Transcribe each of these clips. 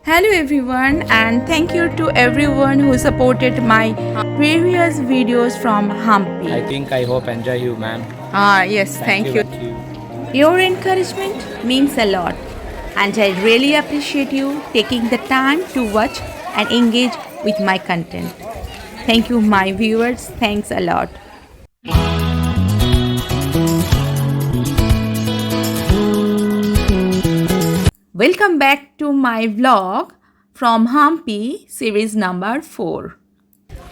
Hello everyone, and thank you to everyone who supported my previous videos from Hampi. I hope enjoy you, ma'am. Yes, thank you. Thank you. Your encouragement means a lot, and I really appreciate you taking the time to watch and engage with my content. Thank you, my viewers. Thanks a lot. Welcome back to my vlog from Hampi series number 4.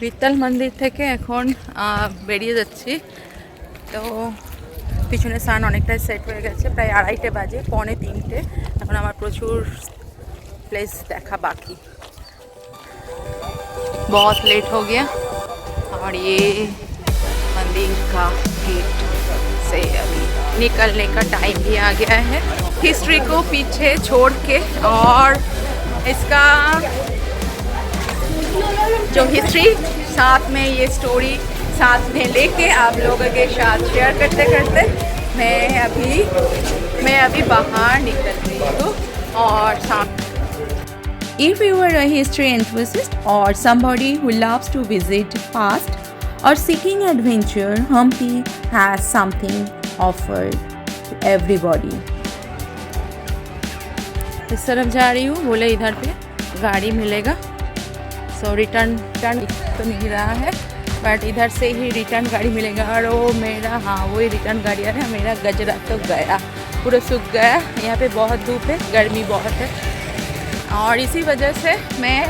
Vittal মন্দির থেকে এখন বেরিয়ে যাচ্ছি। তো পিছনে সান অনেকটাই set হয়ে গেছে, প্রায় 2:30 বাজে, 2:45। এখন আমার প্রচুর প্লেস দেখা बाकी। बहुत लेट हो गया और ये मंदिर का गेट से अभी निकलने का टाइम भी आ गया है। हिस्ट्री को पीछे छोड़ के और इसका जो हिस्ट्री साथ में ये स्टोरी साथ में लेके आप लोगों के साथ शेयर करते करते मैं अभी बाहर निकल रही हूँ। और if you are a history enthusiast or somebody who loves to visit past or seeking adventure, Hampi has something offered to everybody. इस तरफ जा रही हूँ, बोले इधर पे गाड़ी मिलेगा। सो रिटर्न तो नहीं रहा है, बट इधर से ही रिटर्न गाड़ी मिलेगा। और वो मेरा वही रिटर्न गाड़ी है। मेरा गजरा तो गया, पूरा सूख गया। यहाँ पे बहुत धूप है, गर्मी बहुत है, और इसी वजह से मैं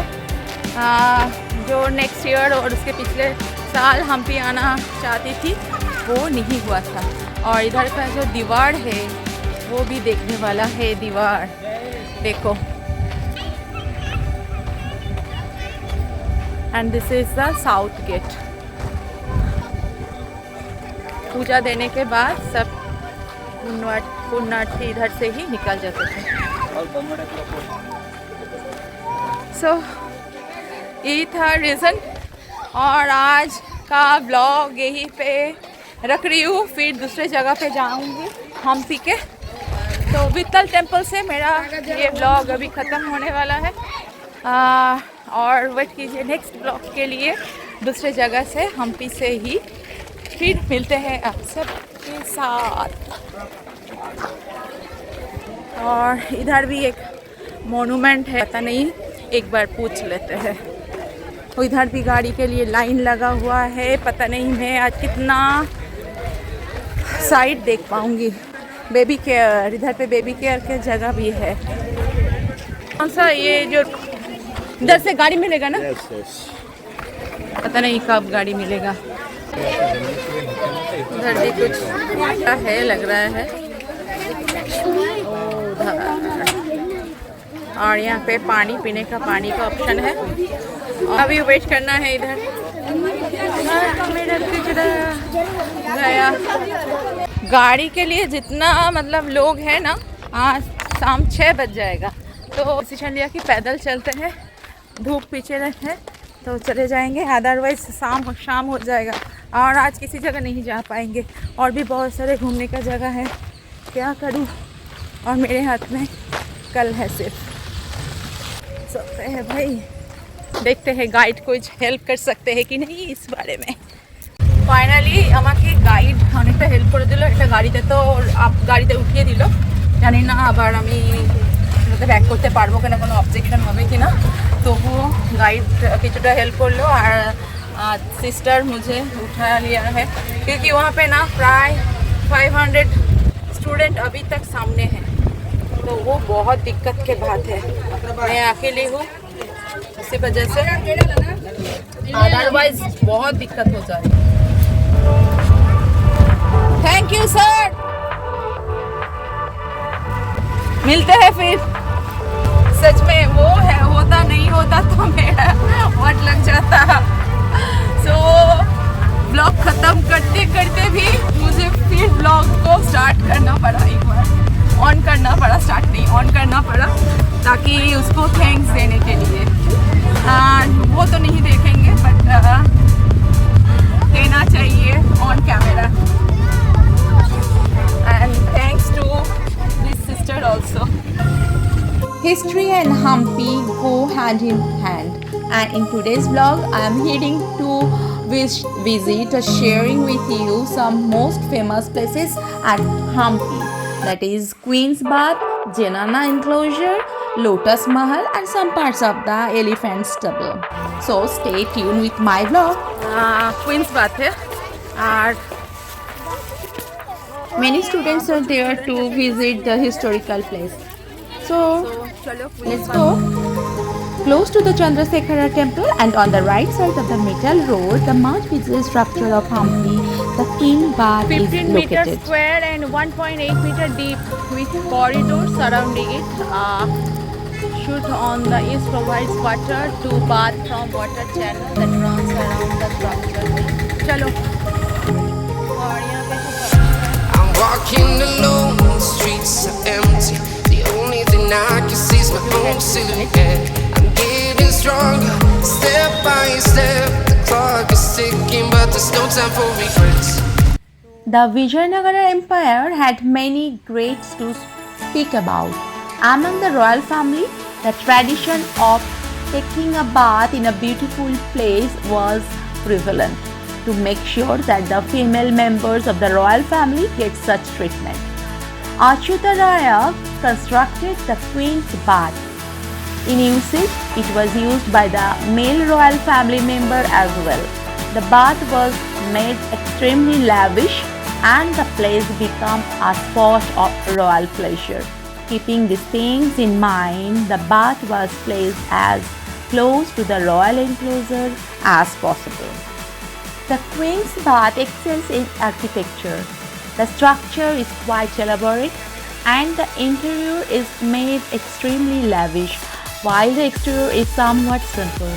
जो नेक्स्ट ईयर और उसके पिछले साल हम्पी आना चाहती थी वो नहीं हुआ था। और इधर का जो दीवार है वो भी देखने वाला है। दीवार देखो, and this is the south gate. पूजा देने के बाद सब पुण्यार्थी इधर से ही निकल जाते थे। सो यही था रीज़न, और आज का ब्लॉग यहीं पे रख रही हूँ। फिर दूसरे जगह पे जाऊँगी हम्पी के। तो वित्तल टेम्पल से मेरा ये ब्लॉग अभी ख़त्म होने वाला है, और वेट कीजिए नेक्स्ट ब्लॉग के लिए दूसरे जगह से, हम्पी से ही फिर मिलते हैं आप सबके साथ। और इधर भी एक मोनूमेंट है, पता नहीं, एक बार पूछ लेते हैं। इधर भी गाड़ी के लिए लाइन लगा हुआ है, पता नहीं मैं आज कितना साइड देख पाऊँगी। बेबी केयर, इधर पे बेबी केयर के जगह भी है। कौन सा ये जो इधर से गाड़ी मिलेगा ना? yes, yes. पता नहीं कब गाड़ी मिलेगा। उधर भी कुछ है, लग रहा है। और यहाँ पे पानी पीने का पानी का ऑप्शन है। अभी वेट करना है इधर। मेरा गया गाड़ी के लिए जितना मतलब लोग हैं ना, आज शाम 6 बज जाएगा। तो डिसीजन लिया कि पैदल चलते हैं, धूप पीछे रहते हैं तो चले जाएंगे, अदरवाइज शाम हो जाएगा और आज किसी जगह नहीं जा पाएंगे। और भी बहुत सारे घूमने का जगह है, क्या करूँ। और मेरे हाथ में कल है सिर्फ। सकते हैं भाई, देखते हैं गाइड कुछ हेल्प कर सकते हैं कि नहीं इस बारे में। ফাইনালি আমাকে গাইড অনেকটা হেল্প করে দিল। একটা গাড়িতে তো গাড়িতে উঠিয়ে দিল, জানি না আবার আমি ব্যাক করতে পারবো কিনা, কোনো অবজেকশন হবে कि ना। তবুও গাইড কিছুটা হেল্প করলো। और सिस्टर मुझे उठा लिया है, क्योंकि वहाँ पे ना प्राय 500 स्टूडेंट अभी तक सामने हैं, तो वो बहुत दिक्कत के बात है। मैं अकेली हूँ, इसी वजह से अदरवाइज बहुत दिक्कत हो जाए। थैंक यू सर, मिलते हैं फिर। सच में वो है, होता नहीं होता तो मेरा वट लग जाता। सो ब्लॉग ख़त्म करते करते भी मुझे फिर ब्लॉग को स्टार्ट करना पड़ा, एक बार ऑन करना पड़ा, स्टार्ट नहीं ऑन करना पड़ा, ताकि उसको थैंक्स देने के लिए। वो तो नहीं देखेंगे, बट देना चाहिए on camera. And thanks to this sister also. History and Hampi go hand in hand, and in today's vlog I am heading to visit or sharing with you some most famous places at Hampi, that is Queen's Bath, Jenana Enclosure, Lotus Mahal and some parts of the elephant stable. So stay tuned with my vlog. Queen's Bath है और many students are there to visit the historical place. So let's go. Close to the Chandrasekhara temple and on the right side of the metal road, the much visible structure of Hampi, the King Bath is 15 located. meters square and 1.8 meter deep with corridors surrounding it. Shoot on the east provides water to bath from water channel that runs around the structure. चलो और यहाँ पे I'm walking alone, the streets are empty. The only thing I can see is my own silhouette. I'm getting stronger, step by step. The clock is ticking, but there's no time for regrets. The Vijayanagara Empire had many greats to speak about. Among the royal family, the tradition of taking a bath in a beautiful place was prevalent to make sure that the female members of the royal family get such treatment. Achyutaraya constructed the Queen's Bath. In usage, it was used by the male royal family member as well. The bath was made extremely lavish and the place became a spot of royal pleasure. Keeping these things in mind, the bath was placed as close to the royal enclosure as possible. The Queen's Bath excels in architecture. The structure is quite elaborate and the interior is made extremely lavish, while the exterior is somewhat simple.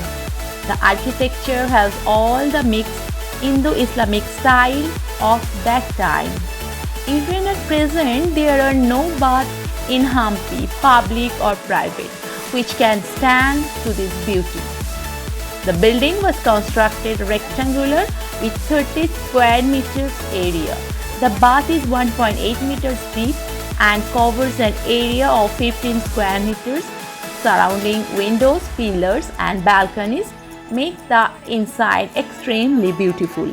The architecture has all the mixed Indo-Islamic style of that time. Even at present, there are no baths in Hampi, public or private, which can stand to this beauty. The building was constructed rectangular with 30 square meters area. The bath is 1.8 meters deep and covers an area of 15 square meters. Surrounding windows, pillars and balconies make the inside extremely beautiful.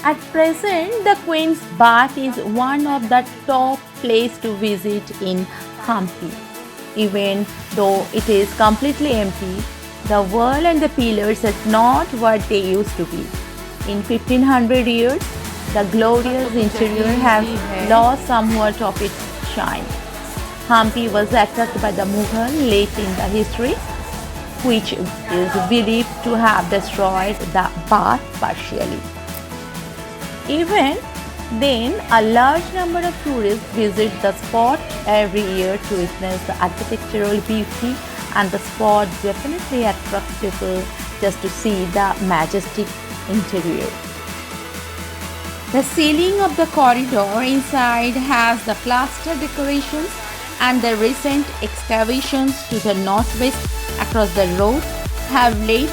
At present, the Queen's Bath is one of the top places to visit in Hampi. Even though it is completely empty, the wall and the pillars are not what they used to be. In 1500 years, the glorious interior has lost somewhat of its shine. Hampi was attacked by the Mughal late in the history, which is believed to have destroyed the bath partially. Even then, a large number of tourists visit the spot every year to witness the architectural beauty, and the spot definitely attracts people just to see the majestic interior. The ceiling of the corridor inside has the plaster decorations, and the recent excavations to the northwest across the road have laid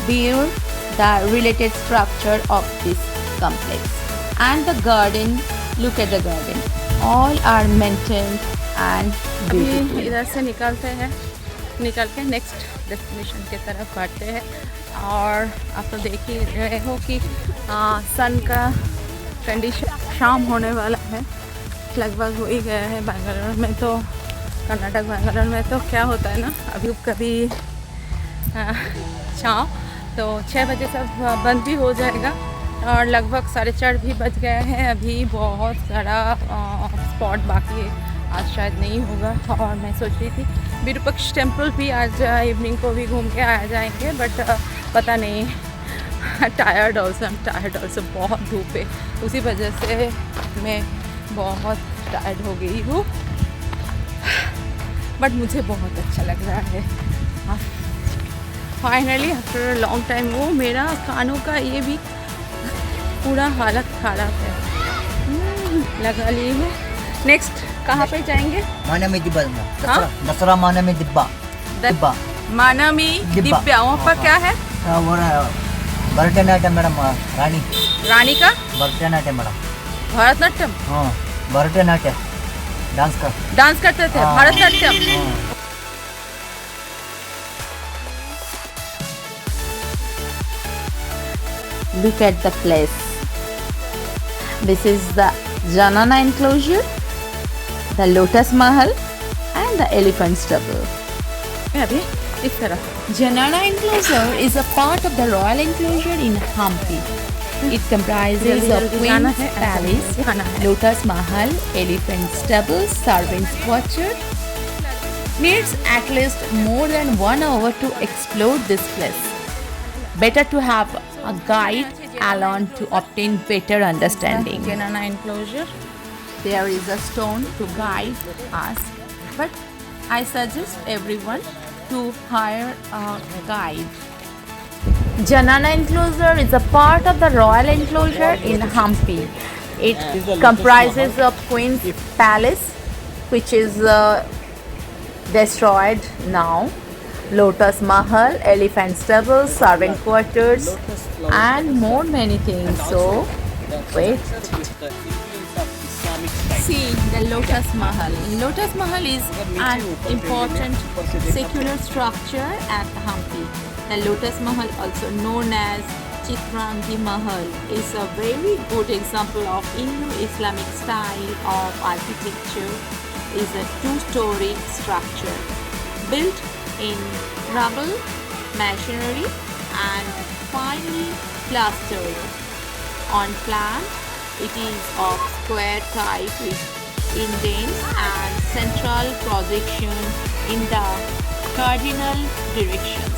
bare the related structure of this complex. And the garden, look at the garden, all are maintained and beautiful. अभी इधर से निकल के next destination की तरफ बढ़ते हैं और आप तो देख ही रहे हो कि सन का कंडीशन शाम होने वाला है, लगभग हो ही गया है। बेंगलोर में तो कर्नाटक बेंगलोर में तो क्या होता है ना, अभी कभी शाम तो 6 बजे सब बंद भी हो जाएगा और लगभग 4:30 भी बज गए हैं। अभी बहुत सारा स्पॉट बाकी है, आज शायद नहीं होगा। और मैं सोच रही थी विरूपक्ष टेम्पल भी आज इवनिंग को भी घूम के आ जाएंगे, बट पता नहीं, टायर्ड ऑल्सो बहुत धूप है, उसी वजह से मैं बहुत टायर्ड हो गई हूँ। बट मुझे बहुत अच्छा लग रहा है। फाइनली आफ्टर लॉन्ग टाइम वो मेरा कानों का ये भी पूरा हालत खराब है, लगा ली हूँ। नेक्स्ट कहाँ पे जाएंगे? मानामी दिब्बा, हाँ? दसरा मानामी दिब्बा, दिब्बा, मानामी दिब्बा, वहाँ पर क्या है? वो ಭರತನಾಟ್ಯ ಮೇಡಮ್ ರಾಣಿ रानी का ಭರತನಾಟ್ಯ ಮೇಡಮ್ भरतनाट्यम हाँ भरतनाट्य डांस का डांस करते थे हाँ। भरतनाट्यम हाँ Look at the place. This is the Janana enclosure, the Lotus Mahal, and the Elephant Stable. अभी इस तरह Janana enclosure is a part of the royal enclosure in Hampi. It comprises of Queen's Palace, Lotus Mahal, Elephant Stable, servants' quarter. Needs at least more than 1 hour to explore this place. Better to have a guide along to obtain better understanding. Janana enclosure. There is a stone to guide us, but I suggest everyone to hire a guide. Janana enclosure is a part of the royal enclosure in Hampi. It comprises of Queen's Palace, which is destroyed now, Lotus Mahal, Elephant Stable, servant quarters, and more many things. So, wait. See the Lotus Mahal. Lotus Mahal is an important secular structure at Hampi. The Lotus Mahal, also known as Chitrangi Mahal, is a very good example of Indo-Islamic style of architecture. Is a two-story structure built in rubble, masonry, and finely plastered. On plan, it is of square type with indents and central projection in the cardinal directions.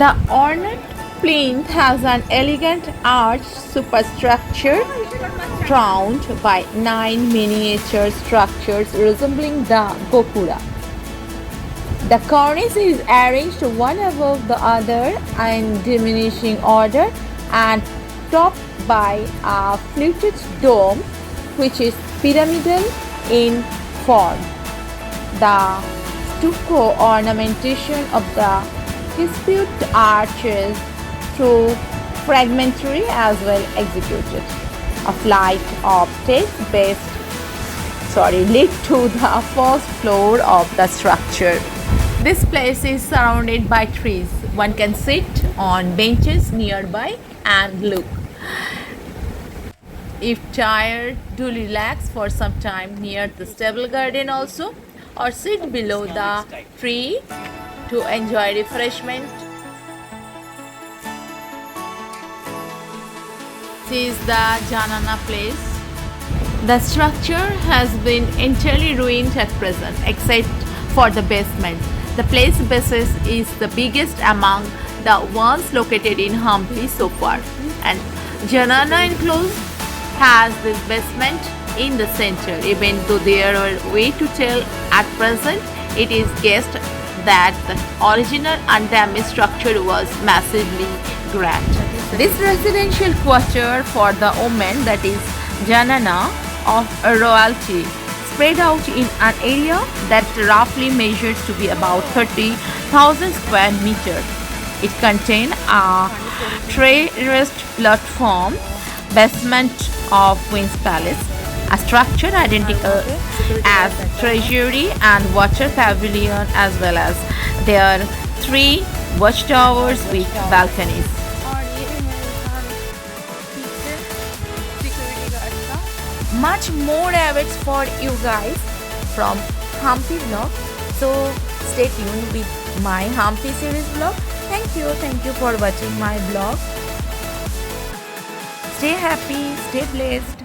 The ornate plinth has an elegant arch superstructure crowned by 9 miniature structures resembling the gopura. The cornice is arranged one above the other in diminishing order and topped by a fluted dome which is pyramidal in form. The stucco ornamentation of the dispute arches through fragmentary as well executed. A flight of stairs lead to the first floor of the structure. This place is surrounded by trees. One can sit on benches nearby and look. If tired, do relax for some time near the stable garden also, or sit below the tree to enjoy refreshment. This is the Janana place. The structure has been entirely ruined at present except for the basement. The place basis is the biggest among the ones located in Hampi so far, and Janana enclosure has this basement in the center. Even though there are way to tell at present, it is guessed that the original undamaged structure was massively grand. This residential quarter for the women, that is Janana of royalty, spread out in an area that roughly measures to be about 30,000 square meters. It contains a terraced platform, basement of Queen's Palace, a structure identical as treasury and water pavilion, as well as there are 3 watchtowers with balconies. Much more awaits for you guys from Hampi vlog. So stay tuned with my Hampi series vlog. Thank you for watching my vlog. Stay happy, stay blessed.